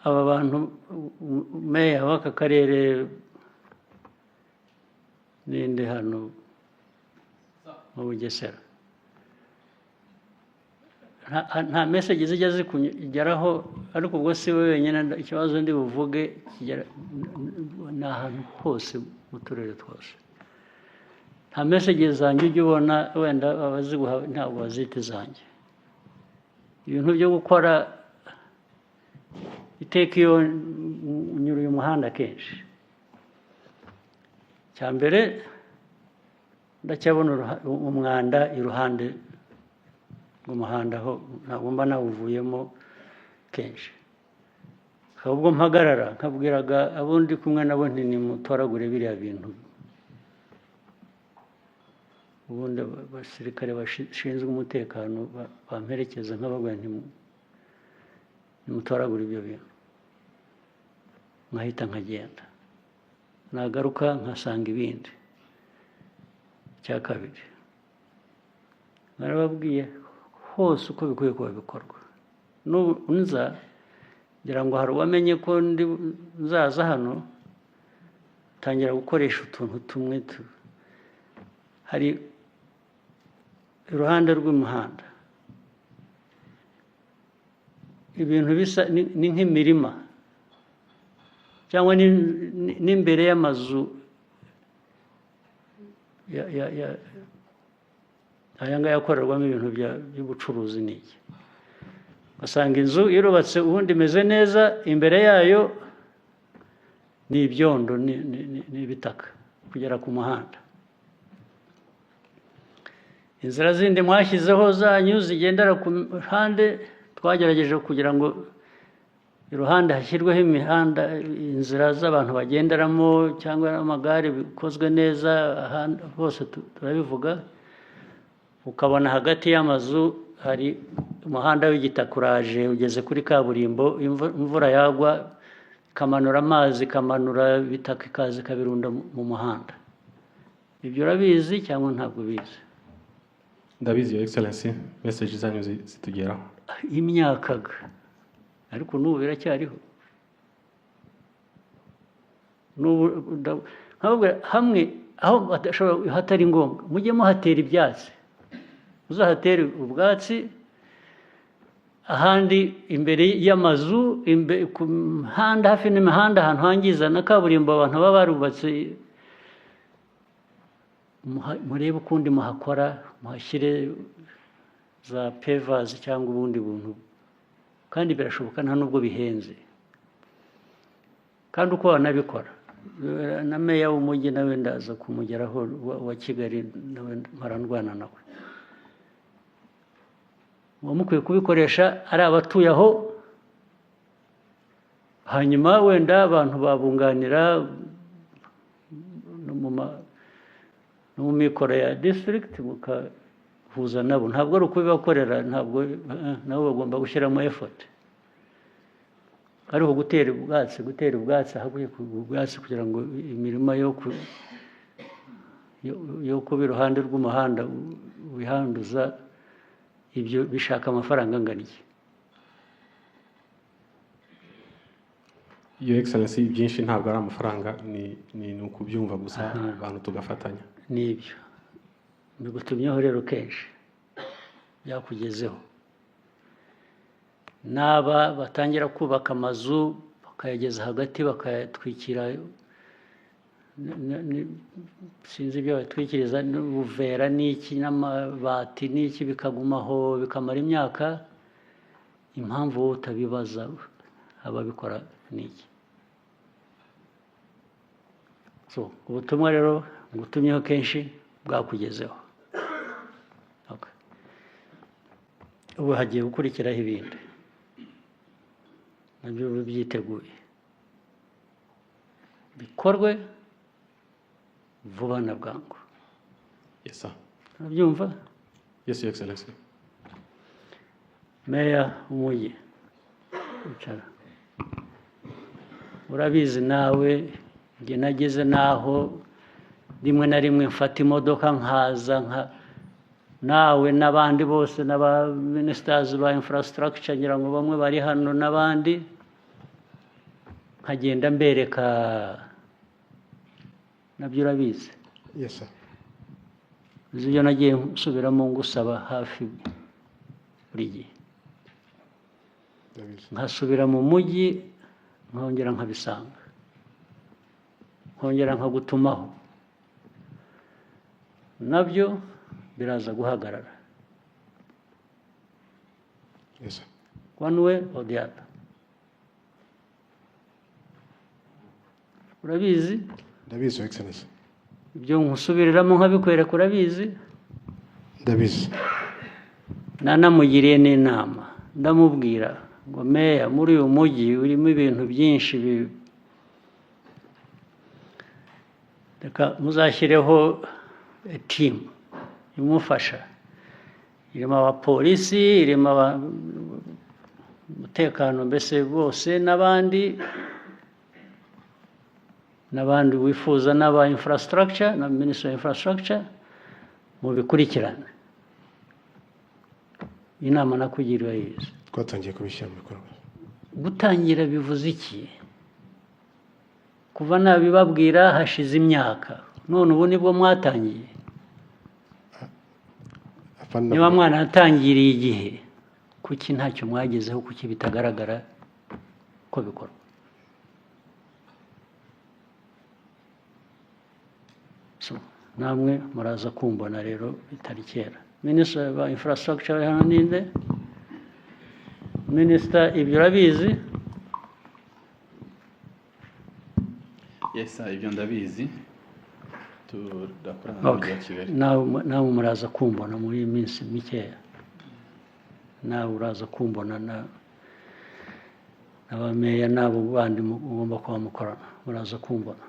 aba bantu meya w'aka karere ninde hano mu Bugesera nta message zijya zikugeraho ariko ubwo si we wenyine ikibazo ndi buvuge ni ahantu hose mu turere twose nta message zanjye ujya ubona wenda abaziguha ntabwo bazita zanjye ibintu byo gukora iteka iyo unyura uyu muhanda kenshi cya mbere ndacyabona umwanda iruhande rw'umuhanda aho ntabwo mba nawuvuyemo kenshi ahubwo mpagarara nkabwiraga abundi kumwe nabo nti nimutoragure biriya bintu ubundi abasirikare bashinzwe umutekano bamperekeza nk'ababwira nti nimutoragure ibyo bintu nkahita nkagenda nagaruka nkasanga ibindi cya kabiri narababwiye hose uko bikwiye kuba bikorwa nza ngira ngo hari uwamenye ko nzaza hano tangira gukoresha utuntu tumwe hari iruhande rw'umuhanda ibintu bisa ni nk'imirima cyangwa n'imbere y'amazu aya ngaya akorerwamo ibintu by'ubucuruzi n'iki ugasanga inzu irubatse ubundi imeze neza imbere yayo ni ibyondo n'ibitaka kugera ku muhanda inzira zindi mwashyizeho zanyu zigendera ku ruhande twagerageje kugira ngo iruhande hashyirweho imihanda inzira z'abantu bagenderamo cyangwa amagare bikozwe neza hose turabivuga ukabona hagati y'amazu hari umuhanda w'igitaka uraje ugeze kuri kaburimbo imvura yagwa ikamanura amazi ikamanura ibitaka ikaza ikabirunda mu muhanda ibyo urabizi cyangwa ntabwo ubizi ndabizi your excellency message zanyu zitugeraho imyakaga ariko n'ubu biracyariho hamwe aho hatari ngombwa mujye muhatera ibyatsi uzahatera ubwatsi ahandi imbere y'amazu ku mihanda hafi n'imihanda ahantu hangiza na kaburimbo abantu baba barubatse murebe ukundi muhakora muhashyire za pevazi cyangwa ubundi buntu kandi birashoboka nta nubwo bihenze kandi uko wanabikora na meya w'umujyi nawe ndaza kumugeraho wa Kigali nawe marandwana nawe mukwiye kubikoresha ari abatuye aho hanyuma wenda abantu babunganira no mu mikoro ya district mukahuza nabo ntabwo ari ukubibakorera ntabwo nabo bagomba gushyiramo effort ariko gutera ubwatsi haguye ubwatsi kugira ngo imirimo yo kuba iruhande rw'umuhanda wihanduza ibyo bishaka amafaranga angana iki your excellency byinshi ntabwo ari amafaranga ni ukubyumva gusa abantu tugafatanya nibyo bigutumyeho rero kenshi byakugezeho n'aba batangira kubaka amazu bakayageza hagati bakayatwikira sinzi ibyo batwikiriza n'ubuvera n'iki n'amabati n'iki bikagumaho bikamara imyaka impamvu wowe utabibaza ababikora n'iki ubutumwa rero ngutumyeho kenshi bwakugezeho ubu hagiye gukurikiraho ibindi nabyo byiteguye bikorwe vuba na bwangu yes sir urabyumva yes your excellency meya w'umujyi icara urabizi nawe njye nageze naho rimwe na rimwe mfata imodoka nkaza nawe n'abandi bose n'aba ministers ba infrastructure ngira ngo bamwe bari hano n'abandi nkagenda mbereka nabyo urabizi. Yes sir. Ibyo nagiye nsubiramo ngusaba hafi buri gihe. Nkasubira mu mujyi nkongera nkabisanga, nkongera nkagutumaho, nabyo biraza guhagarara. Yes sir. One way or the other. Urabizi? Ndabizi, Your Excellency. Ibyo nkusubiriramo nkabikwereka urabizi? Ndabizi. Nanamugiriye n'inama ndamubwira ngo meya, muri uyu mujyi urimo ibintu byinshi reka muzashyireho team imufasha, irimo abapolisi, irimo umutekano mbese bose, n'abandi wifuza n'aba infrastructure na Minister of Infrastructure mu bikurikirane. Inama nakugiriwe yize. Twatangiye kubishyira mu bikorwa. Gutangira bivuze iki? Kuva nabibabwira hashize imyaka, none ubu nibwo mwatangiye. Niba mwana atangiriye igihe, kuki ntacyo mwagezeho, kuki bitagaragara ko bikorwa? Namwe muraza kumbona rero bitari kera. Minister of Infrastructure hano ninde? Minister, ibyo urabizi? Yes sir, ibyo ndabizi. Turakorana n'umujyi wa Kigali. Nawe muraza kumbona muri minsi mikeya. Nawe uraza kumbona n'abameya n'abo bandi mugomba kuba mukorana, muraza kumbona.